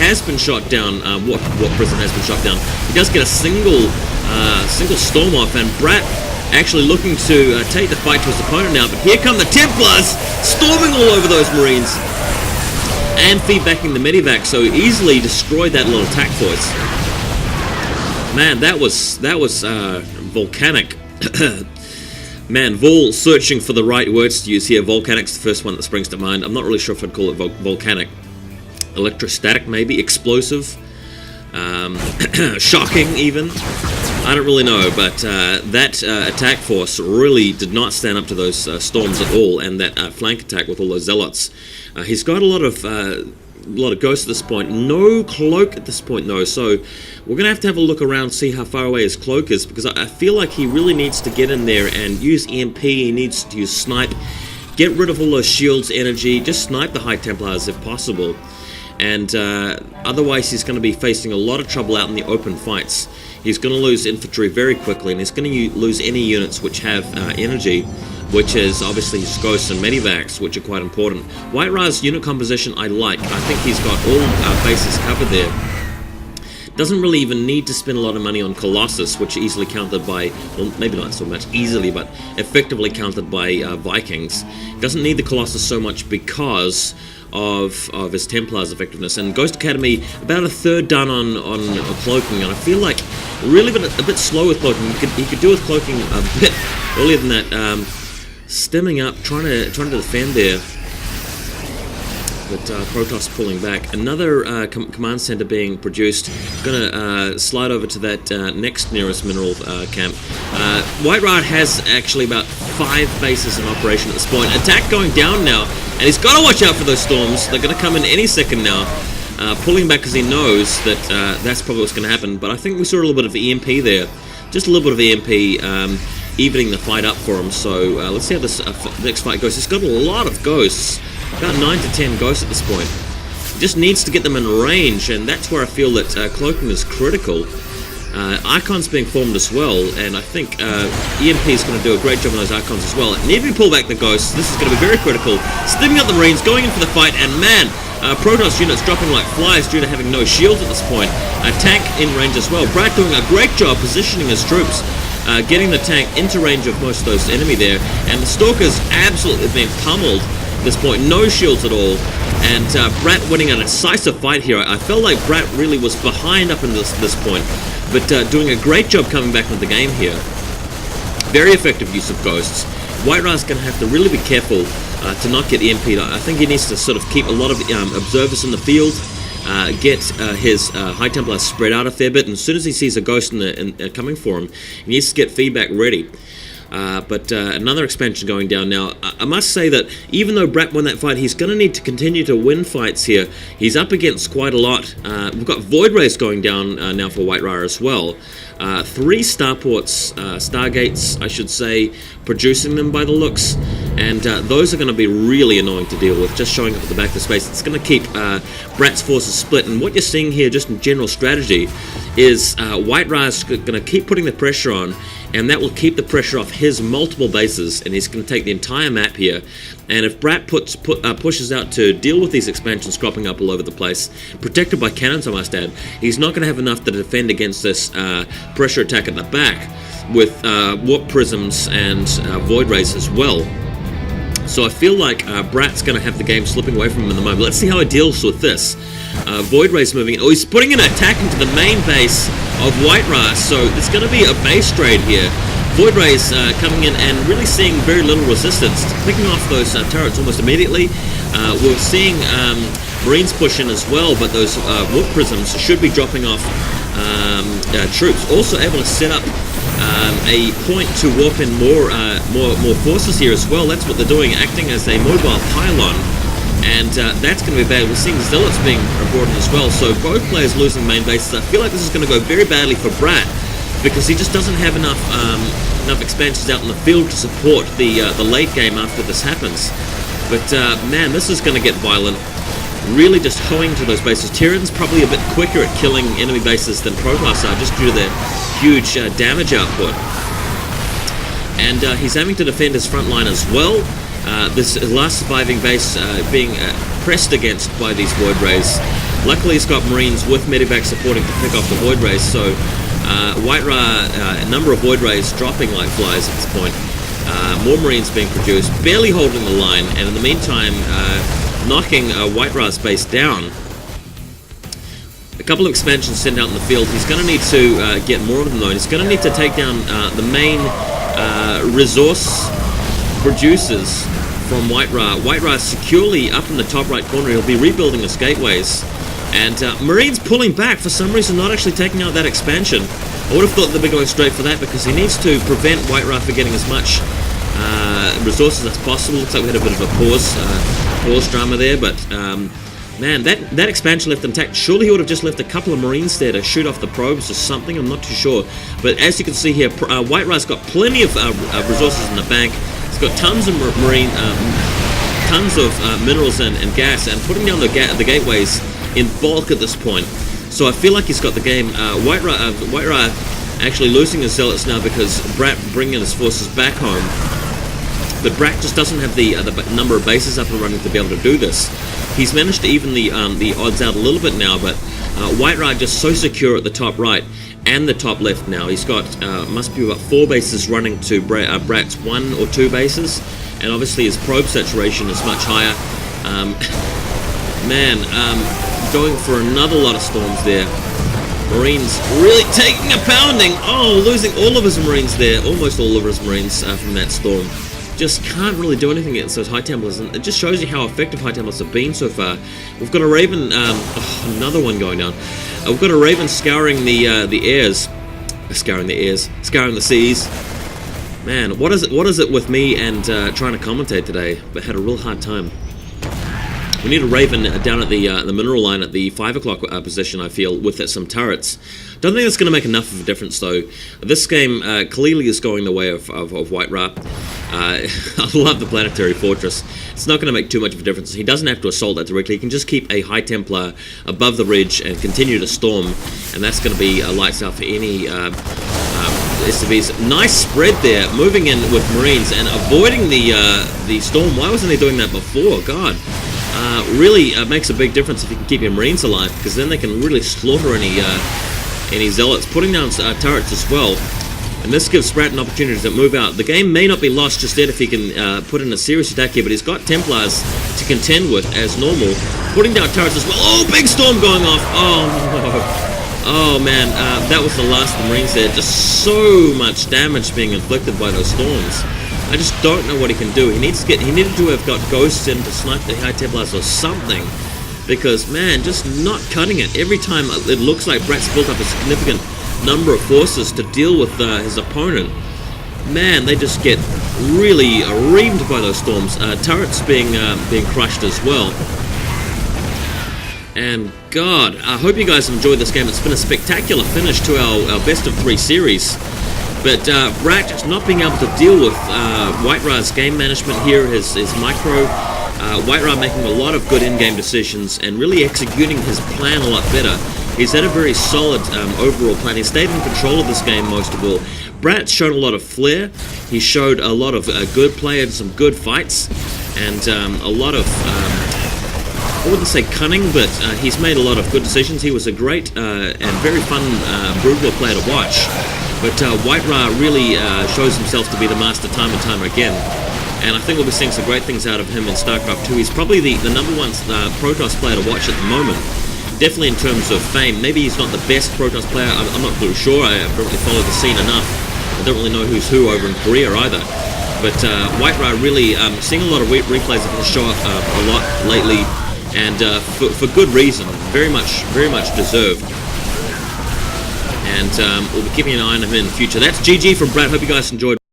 has been shot down. Warp Prism has been shot down. He does get a single storm off, and Brat actually looking to take the fight to his opponent now. But here come the Templars, storming all over those Marines, and feedbacking the Medivac, so easily destroyed that little attack force. Man, that was volcanic. Man, Vol searching for the right words to use here. Volcanic's the first one that springs to mind. I'm not really sure if I'd call it volcanic. Electrostatic, maybe. Explosive. Shocking, even. I don't really know, but that attack force really did not stand up to those storms at all, and that flank attack with all those zealots. He's got a lot of ghosts at this point. No cloak at this point, though, so we're going to have a look around, see how far away his cloak is, because I feel like he really needs to get in there and use EMP. He needs to use snipe, get rid of all those shields, energy, just snipe the High Templars if possible. And otherwise he's going to be facing a lot of trouble out in the open fights. He's going to lose infantry very quickly, and he's going to lose any units which have energy, which is obviously his ghosts and medivacs, which are quite important. WhiteRA's unit composition I like. I think he's got all bases covered there. Doesn't really even need to spend a lot of money on Colossus, which are easily countered by, well, maybe not so much easily, but effectively countered by Vikings. Doesn't need the Colossus so much because of his Templar's effectiveness. And Ghost Academy, about a third done on cloaking, and I feel like really a bit slow with cloaking. He could do with cloaking a bit earlier than that. Stemming up, trying to defend there. But Protoss pulling back. Another command center being produced. Gonna slide over to that next nearest mineral camp. WhiteRA has actually about 5 bases in operation at this point. Attack going down now, and he's got to watch out for those storms. They're gonna come in any second now. Pulling back because he knows that that's probably what's gonna happen. But I think we saw a little bit of EMP there. Just a little bit of EMP evening the fight up for him. So let's see how this next fight goes. He's got a lot of ghosts. About 9 to 10 ghosts at this point. He just needs to get them in range, and that's where I feel that cloaking is critical. Icons being formed as well, and I think EMP is going to do a great job on those icons as well. Need to pull back the ghosts. This is going to be very critical. Stepping up the Marines, going in for the fight, and man, Protoss units dropping like flies due to having no shields at this point. Tank in range as well. Brad doing a great job positioning his troops. Getting the tank into range of most of those enemy there, and the Stalkers absolutely being pummeled at this point. No shields at all, and Brat winning a decisive fight here. I felt like Brat really was behind up in this point, but doing a great job coming back into the game here. Very effective use of ghosts. WhiteRA's going to have to really be careful to not get EMP'd. I think he needs to sort of keep a lot of observers in the field. Get his High Templar spread out a fair bit, and as soon as he sees a ghost coming for him, he needs to get feedback ready. But another expansion going down now. I must say that even though Brat won that fight, he's going to need to continue to win fights here. He's up against quite a lot. We've got Void Rays going down now for WhiteRA as well. 3 starports, stargates, I should say, producing them by the looks, and those are going to be really annoying to deal with, just showing up at the back of the space. It's going to keep Brat's forces split, and what you're seeing here, just in general strategy, is WhiteRA's going to keep putting the pressure on, and that will keep the pressure off his multiple bases, and he's going to take the entire map here. And if Brat pushes out to deal with these expansions cropping up all over the place, protected by cannons I must add, he's not going to have enough to defend against this pressure attack at the back with warp prisms and void rays as well. So I feel like Brat's going to have the game slipping away from him in the moment. Let's see how he deals with this. Void Rays moving in. Oh, he's putting an attack into the main base of WhiteRA, so it's going to be a base trade here. Void Rays coming in and really seeing very little resistance, picking off those turrets almost immediately. We're seeing Marines push in as well, but those warp prisms should be dropping off troops. Also able to set up a point to warp in more forces here as well. That's what they're doing, acting as a mobile pylon, and that's going to be bad. We're seeing Zealots being brought in as well, so both players losing main bases. I feel like this is going to go very badly for Brat, because he just doesn't have enough expansions out in the field to support the late game after this happens. But man, this is going to get violent. Really just hoeing to those bases. Terran's probably a bit quicker at killing enemy bases than Protoss are, just due to their huge damage output. And he's having to defend his front line as well. This last surviving base being pressed against by these Void Rays. Luckily, he's got Marines with Medivac supporting to pick off the Void Rays, so WhiteRA, a number of Void Rays dropping like flies at this point. More Marines being produced, barely holding the line, and in the meantime, knocking WhiteRA's base down. A couple of expansions sent out in the field. He's going to need to get more of them though. He's going to need to take down the main resource producers from WhiteRA. WhiteRA securely up in the top right corner. He'll be rebuilding his gateways. And Marines pulling back, for some reason not actually taking out that expansion. I would have thought they'd be going straight for that because he needs to prevent WhiteRA from getting as much resources as possible. Looks like we had a bit of a pause drama there, but man, that expansion left intact. Surely he would have just left a couple of Marines there to shoot off the probes or something. I'm not too sure. But as you can see here, WhiteRA's got plenty of resources in the bank. He's got tons of tons of minerals and gas, and putting down the gateways in bulk at this point. So I feel like he's got the game. WhiteRA actually losing his zealots now because Brat bringing his forces back home. But Brat just doesn't have the number of bases up and running to be able to do this. He's managed to even the odds out a little bit now, but WhiteRA just so secure at the top right and the top left now. He's got must be about 4 bases running to Brat's 1 or 2 bases, and obviously his probe saturation is much higher. Going for another lot of storms there. Marines really taking a pounding. Oh, losing all of his Marines there, almost all of his Marines from that storm. Just can't really do anything against those High Templars, and it just shows you how effective High Templars have been so far. We've got a Raven, another one going down. We've got a Raven scouring the airs, scouring the seas. Man, what is it with me and trying to commentate today? But had a real hard time. We need a Raven down at the mineral line at the 5 o'clock position, I feel, with some turrets. Don't think that's going to make enough of a difference, though. This game clearly is going the way of WhiteRA. I love the Planetary Fortress. It's not going to make too much of a difference. He doesn't have to assault that directly. He can just keep a High Templar above the ridge and continue to storm, and that's going to be lights out for any SCVs. Nice spread there, moving in with Marines and avoiding the storm. Why wasn't he doing that before? God. Really makes a big difference if you can keep your Marines alive, because then they can really slaughter any zealots. Putting down turrets as well, and this gives Sprat an opportunity to move out. The game may not be lost just yet if he can put in a serious attack here, but he's got Templars to contend with as normal. Putting down turrets as well. Oh, big storm going off. Oh no. Oh man, that was the last of the Marines there. Just so much damage being inflicted by those storms. I just don't know what he can do. He needed to have got ghosts in to snipe the High Templars or something, because man, just not cutting it. Every time it looks like Brat's built up a significant number of forces to deal with his opponent. Man, they just get really reamed by those storms. Turrets being crushed as well. And God, I hope you guys enjoyed this game. It's been a spectacular finish to our best of 3 series. But Brat just not being able to deal with WhiteRA's game management here, his micro. WhiteRA making a lot of good in-game decisions and really executing his plan a lot better. He's had a very solid overall plan. He stayed in control of this game most of all. Brat's shown a lot of flair. He showed a lot of good play and some good fights, and a lot of, I wouldn't say cunning, but he's made a lot of good decisions. He was a great and very fun Broodlord player to watch. But WhiteRA really shows himself to be the master time and time again. And I think we'll be seeing some great things out of him in StarCraft 2. He's probably the number 1 Protoss player to watch at the moment. Definitely in terms of fame. Maybe he's not the best Protoss player. I'm not really sure. I don't really follow the scene enough. I don't really know who's who over in Korea either. But WhiteRA really seeing a lot of replays of his show up a lot lately, and for good reason. Very much deserved. And we'll be keeping an eye on him in the future. That's GG from Brat. Hope you guys enjoyed.